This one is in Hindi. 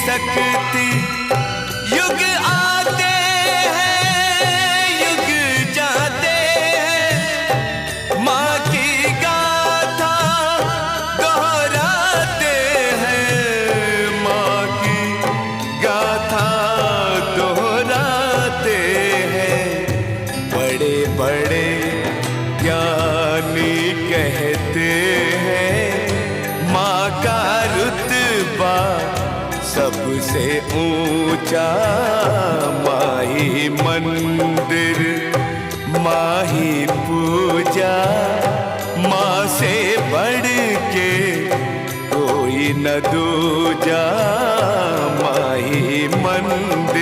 सकती। युग आते हैं युग जाते हैं, माँ की गाथा दोहराते हैं, माँ की गाथा दोहराते हैं। बड़े बड़े ज्ञानी कहते हैं, माँ का रुतबा सबसे ऊंचा। माँ ही मंदिर, माँ ही पूजा, माँ से बढ़ के कोई न दूजा। माँ ही मंदिर,